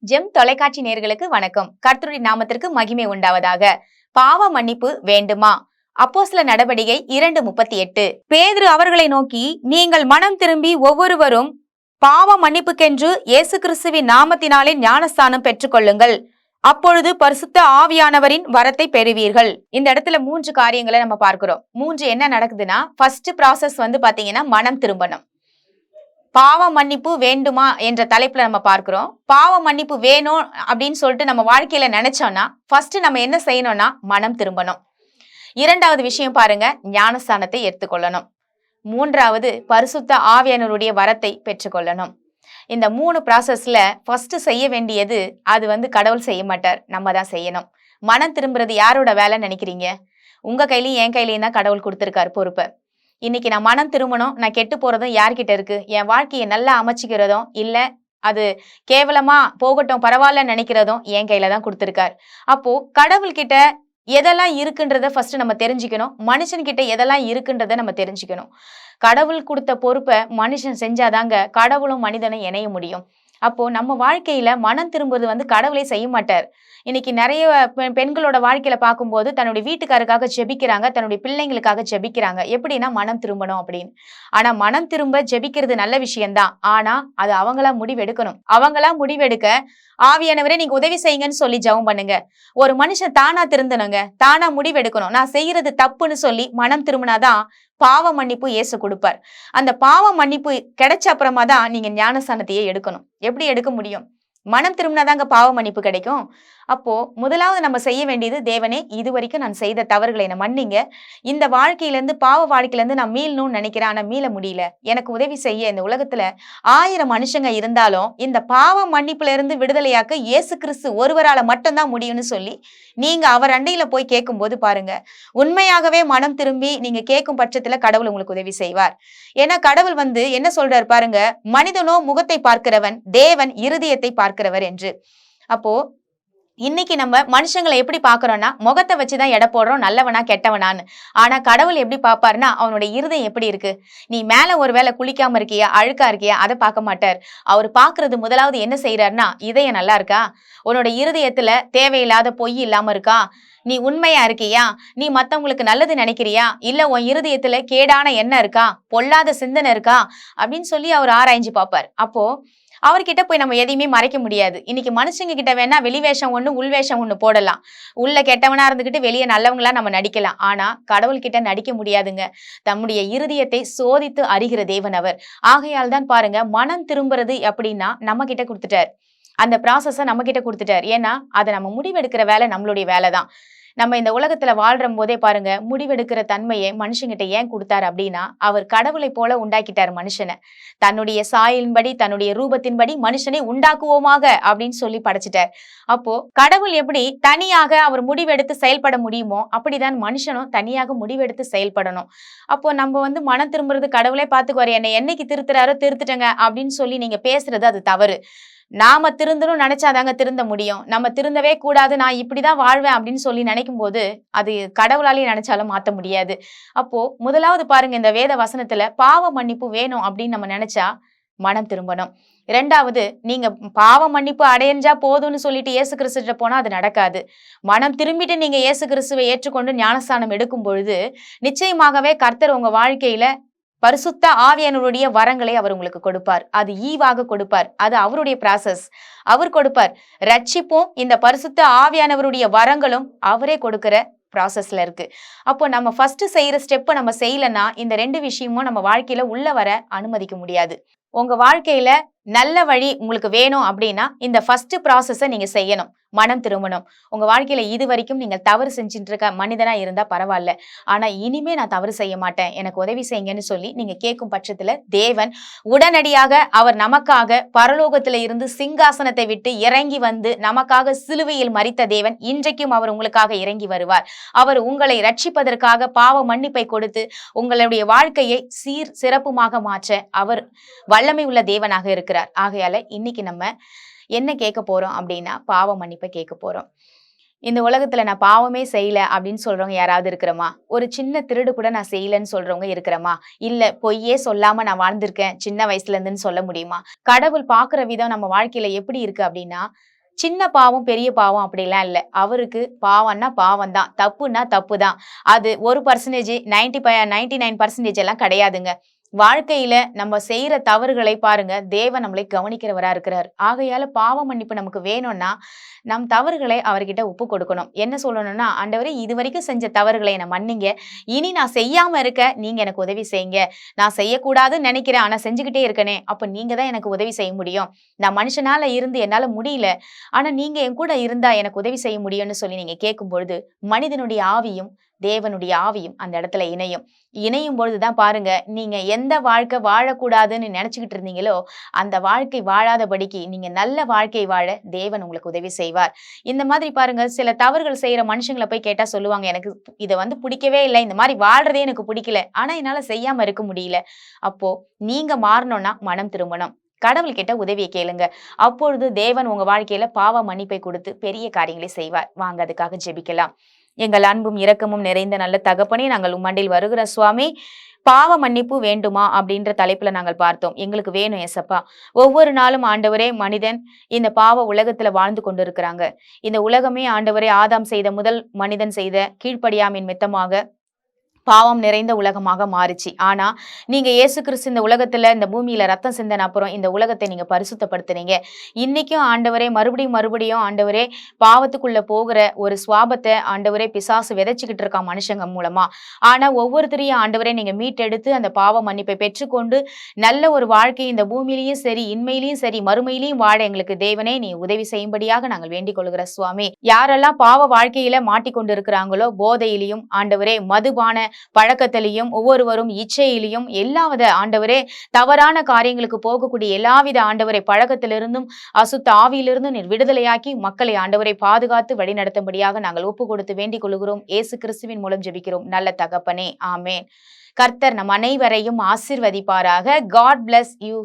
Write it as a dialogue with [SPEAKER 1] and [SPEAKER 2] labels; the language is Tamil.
[SPEAKER 1] ஜெம் தொலைக்காட்சி நேயர்களுக்கு வணக்கம். கர்த்தருடைய நாமத்திற்கு மகிமை உண்டாவதாக. பாவ மன்னிப்பு வேண்டுமா? அப்போஸ்தல நடவடிக்கை 2:38. பேதுரு அவர்களை நோக்கி, நீங்கள் மனம் திரும்பி ஒவ்வொருவரும் பாவ மன்னிப்புக்கென்று இயேசு கிறிஸ்துவின் நாமத்தினாலே ஞானஸ்தானம் பெற்றுக்கொள்ளுங்கள், அப்பொழுது பரிசுத்த ஆவியானவரின் வரத்தை பெறுவீர்கள். இந்த இடத்துல 3 காரியங்களை நம்ம பார்க்கிறோம். 3 என்ன நடக்குதுன்னா, ஃபர்ஸ்ட் ப்ராசஸ் பாத்தீங்கன்னா மனம் திரும்பணும். பாவ மன்னிப்பு வேண்டுமா என்ற தலைப்புல நம்ம பார்க்கிறோம். பாவ மன்னிப்பு வேணும் அப்படின்னு சொல்லிட்டு நம்ம வாழ்க்கையில நினைச்சோம்னா ஃபர்ஸ்ட் நம்ம என்ன செய்யணும்னா மனம் திரும்பணும். 2வது விஷயம் பாருங்க, ஞானஸ்தானத்தை எடுத்துக்கொள்ளணும். 3வது பரிசுத்த ஆவியானவருடைய வரத்தை பெற்றுக்கொள்ளணும். இந்த 3 ப்ராசஸ்ல ஃபர்ஸ்ட் செய்ய வேண்டியது அது கடவுள் செய்ய மாட்டார், நம்ம தான் செய்யணும். மனம் திரும்புறது யாரோட வேலைன்னு நினைக்கிறீங்க? உங்க கையிலயும் என் கையிலயும் தான் கடவுள் கொடுத்திருக்காரு பொறுப்பை. இன்னைக்கு நான் மனம் திரும்பணும், நான் கெட்டு போறதும் யார்கிட்ட இருக்கு? என் வாழ்க்கையை நல்லா அமைச்சிக்கிறதும் இல்ல அது கேவலமா போகட்டும் பரவாயில்லன்னு நினைக்கிறதும் என் கையில தான் கொடுத்திருக்காரு. அப்போ கடவுள்கிட்ட எதெல்லாம் இருக்குன்றத ஃபர்ஸ்ட் நம்ம தெரிஞ்சுக்கணும். மனுஷன்கிட்ட எதெல்லாம் இருக்குன்றத நம்ம தெரிஞ்சுக்கணும். கடவுள் கொடுத்த பொறுப்பை மனுஷன் செஞ்சாதாங்க கடவுளும் மனிதனும் இணைய முடியும். அப்போ நம்ம வாழ்க்கையில மனம் திரும்புறது கடவுளே செய்ய மாட்டார். இன்னைக்கு நிறைய பெண்களோட வாழ்க்கையில பார்க்கும்போது தன்னுடைய வீட்டுக்காரருக்காக ஜெபிக்கிறாங்க, தன்னுடைய பிள்ளைங்களுக்காக ஜெபிக்கிறாங்க. எப்படின்னா மனம் திரும்பணும் அப்படின்னு. ஆனா மனம் திரும்ப ஜெபிக்கிறது நல்ல விஷயம்தான். ஆனா அது அவங்களா முடிவெடுக்கணும். அவங்களா முடிவெடுக்க ஆவியானவரே நீங்க உதவி செய்யுங்கன்னு சொல்லி ஜெபம் பண்ணுங்க. ஒரு மனுஷன் தானா திருந்தணுங்க, தானா முடிவெடுக்கணும். நான் செய்யறது தப்புன்னு சொல்லி மனம் திரும்பினாதான் பாவ மன்னிப்பு இயேசு கொடுப்பார். அந்த பாவ மன்னிப்பு கிடைச்ச அப்புறமா தான் நீங்க ஞானஸ்தானத்தையே எடுக்கணும். எப்படி எடுக்க முடியும்? மனம் திரும்பினாதாங்க பாவ மன்னிப்பு கிடைக்கும். அப்போ முதலாவது நம்ம செய்ய வேண்டியது, தேவனே இதுவரைக்கும் நான் செய்த தவறுகளை என்ன மன்னிங்க, இந்த வாழ்க்கையிலிருந்து பாவ வாழ்க்கையிலிருந்து நான் மீளணும்னு நினைக்கிறேன், ஆனா மீள முடியல, எனக்கு உதவி செய்ய. இந்த உலகத்துல 1000 மனுஷங்க இருந்தாலும் இந்த பாவ மன்னிப்புல இருந்து விடுதலையாக்க இயேசு கிறிஸ்து ஒருவரால மட்டும்தான் முடியும்னு சொல்லி நீங்க அவர் அண்டையில போய் கேட்கும் போது பாருங்க, உண்மையாகவே மனம் திரும்பி நீங்க கேட்கும் பட்சத்துல கடவுள் உங்களுக்கு உதவி செய்வார். ஏன்னா கடவுள் என்ன சொல்றாரு பாருங்க, மனிதனோ முகத்தை பார்க்கிறவன், தேவன் இருதயத்தை பார்க்கிறவர் என்று. அப்போ இன்னைக்கு நம்ம மனுஷங்களை எப்படி பாக்குறோம்னா முகத்தை வச்சுதான் எடை போடுறோம், நல்லவனா கெட்டவனான்னு. ஆனா கடவுள் எப்படி பாப்பாருன்னா அவனுடைய இருதயம் எப்படி இருக்கு. நீ மேல ஒருவேளை குளிக்காம இருக்கியா, அழுக்கா இருக்கியா, அதை பார்க்க மாட்டார். அவர் பாக்குறது முதலாவது என்ன செய்யறாருன்னா, இதயம் நல்லா இருக்கா, உன்னோட இருதயத்துல தேவையில்லாத பொய் இல்லாம இருக்கா, நீ உண்மையா இருக்கியா, நீ மத்தவங்களுக்கு நல்லது நினைக்கிறியா, இல்ல உன் இருதயத்துல கேடான எண்ணம் இருக்கா, பொல்லாத சிந்தனை இருக்கா அப்படின்னு சொல்லி அவர் ஆராய்ஞ்சு பார்ப்பார். அப்போ அவர்கிட்ட போய் நம்ம எதையுமே மறைக்க முடியாது. இன்னைக்கு மனுஷங்க கிட்ட வேணா வெளிவேஷம் ஒண்ணு உள்வேஷம் ஒண்ணு போடலாம். உள்ள கெட்டவனா இருந்துகிட்டு வெளியே நல்லவங்களா நம்ம நடிக்கலாம். ஆனா கடவுள் கிட்ட நடிக்க முடியாதுங்க. தம்முடைய இருதயத்தை சோதித்து அறிகிற தேவன் அவர். ஆகையால் தான் பாருங்க, மனம் திரும்புறது அப்படின்னா நம்ம கிட்ட கொடுத்துட்டார். அந்த ப்ராசஸ நம்ம கிட்ட கொடுத்துட்டார். ஏன்னா அதை நம்ம முடிவெடுக்கிற வேலை நம்மளுடைய வேலை தான். நம்ம இந்த உலகத்துல வாழ்ற போதே பாருங்க, முடிவெடுக்கிற தன்மையை மனுஷங்கிட்ட ஏன் கொடுத்தாரு அப்படின்னா, அவர் கடவுளை போல உண்டாக்கிட்டார் மனுஷனை. தன்னுடைய சாயலின்படி தன்னுடைய ரூபத்தின்படி மனுஷனை உண்டாக்குவோமாக அப்படின்னு சொல்லி படைச்சிட்டார். அப்போ கடவுள் எப்படி தனியாக அவர் முடிவெடுத்து செயல்பட முடியுமோ அப்படிதான் மனுஷனும் தனியாக முடிவெடுத்து செயல்படணும். அப்போ நம்ம மனம் திரும்புறது கடவுளே பார்த்துக்குவாரு, என்னை என்னைக்கு திருத்துறாரோ திருத்துட்டங்க அப்படின்னு சொல்லி நீங்க பேசுறது அது தவறு. நாம திருந்தணும் நினைச்சாதாங்க திருந்த முடியும். நம்ம திருந்தவே கூடாது, நான் இப்படிதான் வாழ்வேன் அப்படின்னு சொல்லி நினைக்கும் போது அது கடவுளாலேயே நினைச்சாலும் மாத்த முடியாது. அப்போ முதலாவது பாருங்க, இந்த வேத வசனத்துல பாவ மன்னிப்பு வேணும் அப்படின்னு நம்ம நினைச்சா மனம் திரும்பணும். 2வது, நீங்க பாவ மன்னிப்பு அடைஞ்சா போதும்னு சொல்லிட்டு இயேசு கிறிஸ்துட்ட போனா அது நடக்காது. மனம் திரும்பிட்டு நீங்க இயேசு கிறிஸ்துவை ஏற்றுக்கொண்டு ஞானஸ்தானம் எடுக்கும் பொழுது நிச்சயமாகவே கர்த்தர் உங்க வாழ்க்கையில பரிசுத்த ஆவியானவருடைய வரங்களை அவர் உங்களுக்கு கொடுப்பார். அது ஈவாக கொடுப்பார். அது அவருடைய ப்ராசஸ், அவர் கொடுப்பார். ரட்சிப்பும் இந்த பரிசுத்த ஆவியானவருடைய வரங்களும் அவரே கொடுக்கிற ப்ராசஸ்ல இருக்கு. அப்போ நம்ம ஃபர்ஸ்ட் செய்யற ஸ்டெப்பை நம்ம செய்யலன்னா இந்த 2 விஷயமும் நம்ம வாழ்க்கையில உள்ள வர அனுமதிக்க முடியாது. உங்க வாழ்க்கையில நல்ல வழி உங்களுக்கு வேணும் அப்படின்னா இந்த ஃபர்ஸ்ட் ப்ராசஸை நீங்க செய்யணும், மனம் திரும்பணும். உங்க வாழ்க்கையில இது வரைக்கும் நீங்க தவறு செஞ்சுட்டு இருக்க மனிதனா இருந்தா பரவாயில்ல, ஆனா இனிமே நான் தவறு செய்ய மாட்டேன், எனக்கு உதவி செய்யுங்கன்னு சொல்லி நீங்க கேட்கும் பட்சத்துல தேவன் உடனடியாக அவர் நமக்காக பரலோகத்துல இருந்து சிங்காசனத்தை விட்டு இறங்கி நமக்காக சிலுவையில் மரித்த தேவன் இன்றைக்கும் அவர் உங்களுக்காக இறங்கி வருவார். அவர் உங்களை ரட்சிப்பதற்காக பாவ மன்னிப்பை கொடுத்து உங்களுடைய வாழ்க்கையை சீர் சிறப்புமாக மாற்ற அவர் வல்லமை உள்ள தேவனாக இருக்கிறார். ஆகையால இன்னைக்கு நம்ம என்ன கேட்க போறோம் அப்படின்னா பாவ மன்னிப்பை கேட்க போறோம். இந்த உலகத்துல நான் பாவமே செய்யல அப்படின்னு சொல்றவங்க யாராவது இருக்கிறோமா? ஒரு சின்ன திருடு கூட நான் செய்யலன்னு சொல்றவங்க இருக்கிறோமா? இல்ல பொய்யே சொல்லாம நான் வாழ்ந்திருக்கேன் சின்ன வயசுல இருந்துன்னு சொல்ல முடியுமா? கடவுள் பாக்குற விதம் நம்ம வாழ்க்கையில எப்படி இருக்கு அப்படின்னா, சின்ன பாவம் பெரிய பாவம் அப்படிலாம் இல்ல. அவருக்கு பாவம்னா பாவம் தான், தப்புன்னா தப்பு தான். அது 1% 99% எல்லாம் கிடையாதுங்க. வாழ்க்கையில நம்ம செய்யற தவறுகளை பாருங்க, தேவன் நம்மளை கவனிக்கிறவரா இருக்கிறார். ஆகையால பாவ மன்னிப்பு நமக்கு வேணும்னா, நம் தவறுகளை அவர்கிட்ட ஒப்பு கொடுக்கணும். என்ன சொல்லணும்னா, ஆண்டவரே இதுவரைக்கும் செஞ்ச தவறுகளை என்ன மன்னிங்க. இனி நான் செய்யாம இருக்க நீங்க எனக்கு உதவி செய்யுங்க. நான் செய்யக்கூடாதுன்னு நினைக்கிறேன். ஆனா செஞ்சுகிட்டே இருக்கனே. அப்ப நீங்க தான் எனக்கு உதவி செய்ய முடியும். நான் மனுஷனால இருந்து என்னால முடியல. ஆனா நீங்க என் கூட இருந்தா எனக்கு உதவி செய்ய முடியும்னு சொல்லி நீங்க கேட்கும் பொழுது, மனிதனுடைய ஆவியும், தேவனுடைய ஆவியும் அந்த இடத்துல இணையும். இணையும் பொழுதுதான் பாருங்க, நீங்க எந்த வாழ்க்கை வாழக்கூடாதுன்னு நினைச்சுக்கிட்டு இருந்தீங்களோ, அந்த வாழ்க்கை வாழாதபடிக்கு நீங்க நல்ல வாழ்க்கை வாழ தேவன் உங்களுக்கு உதவி செய்வார். இந்த மாதிரி பாருங்க, சில தவறுகள் செய்யற மனுஷங்கள போய் கேட்டா சொல்லுவாங்க, எனக்கு இத பிடிக்கவே இல்ல. இந்த மாதிரி வாழ்றதே எனக்கு பிடிக்கல. ஆனா என்னால செய்யாம இருக்க முடியல. அப்போ நீங்க மாறணும்னா மனம் திரும்பணும். கடவுள்கிட்ட உதவியை கேளுங்க. அப்பொழுது தேவன் உங்க வாழ்க்கையில பாவ மன்னிப்பை கொடுத்து பெரிய காரியங்களை செய்வார். வாங்க அதுக்காக ஜெபிக்கலாம். எங்கள் அன்பும் இரக்கமும் நிறைந்த நல்ல தகப்பனே, நாங்கள் உம்மண்டில் வருகிற சுவாமி, பாவ மன்னிப்பு வேண்டுமா அப்படின்ற தலைப்புல நாங்கள் பார்த்தோம். எங்களுக்கு வேணும் ஏசப்பா. ஒவ்வொரு நாளும் ஆண்டவரே, மனிதன் இந்த பாவ உலகத்துல வாழ்ந்து கொண்டிருக்கிறாங்க. இந்த உலகமே ஆண்டவரே, ஆதாம் செய்த முதல் மனிதன் செய்த கீழ்ப்படியாமையின் மித்தமாக பாவம் நிறைந்த உலகமாக மாறுச்சு. ஆனா நீங்க இயேசு கிறிஸ்து இந்த உலகத்துல, இந்த பூமியில ரத்தம் சிந்தன அப்புறம் இந்த உலகத்தை நீங்க பரிசுத்தப்படுத்துனீங்க. இன்னைக்கும் ஆண்டவரே, மறுபடியும் ஆண்டவரே, பாவத்துக்குள்ள போகிற ஒரு சுவாபத்தை ஆண்டவரே பிசாசு விதைச்சுக்கிட்டு இருக்கான் மனுஷங்க மூலமா. ஆனா ஒவ்வொருத்தரையும் ஆண்டவரே நீங்க மீட்டெடுத்து அந்த பாவ மன்னிப்பை பெற்றுக்கொண்டு நல்ல ஒரு வாழ்க்கை இந்த பூமியிலையும் சரி, இன்மையிலையும் சரி, மறுமையிலையும் வாழ எங்களுக்கு தேவனே நீ உதவி செய்யும்படியாக நாங்கள் வேண்டிக் கொள்கிற சுவாமி. யாரெல்லாம் பாவ வாழ்க்கையில மாட்டிக்கொண்டு இருக்கிறாங்களோ, போதையிலையும் ஆண்டவரே, மதுபான பழக்கத்திலையும், ஒவ்வொருவரும் இச்சையிலையும், எல்லாவித ஆண்டவரே தவறான காரியங்களுக்கு போகக்கூடிய எல்லாவித ஆண்டவரை பழக்கத்திலிருந்தும், அசுத்த ஆவியிலிருந்தும் நீர் விடுதலையாக்கி மக்களை ஆண்டவரை பாதுகாத்து வழிநடத்தும்படியாக நாங்கள் ஒப்பு கொடுத்து வேண்டிக் கொள்கிறோம். இயேசு கிறிஸ்துவின் மூலம் ஜெபிக்கிறோம் நல்ல தகப்பனே, ஆமேன். கர்த்தர் நம் அனைவரையும் ஆசீர்வதிப்பாராக. God bless you.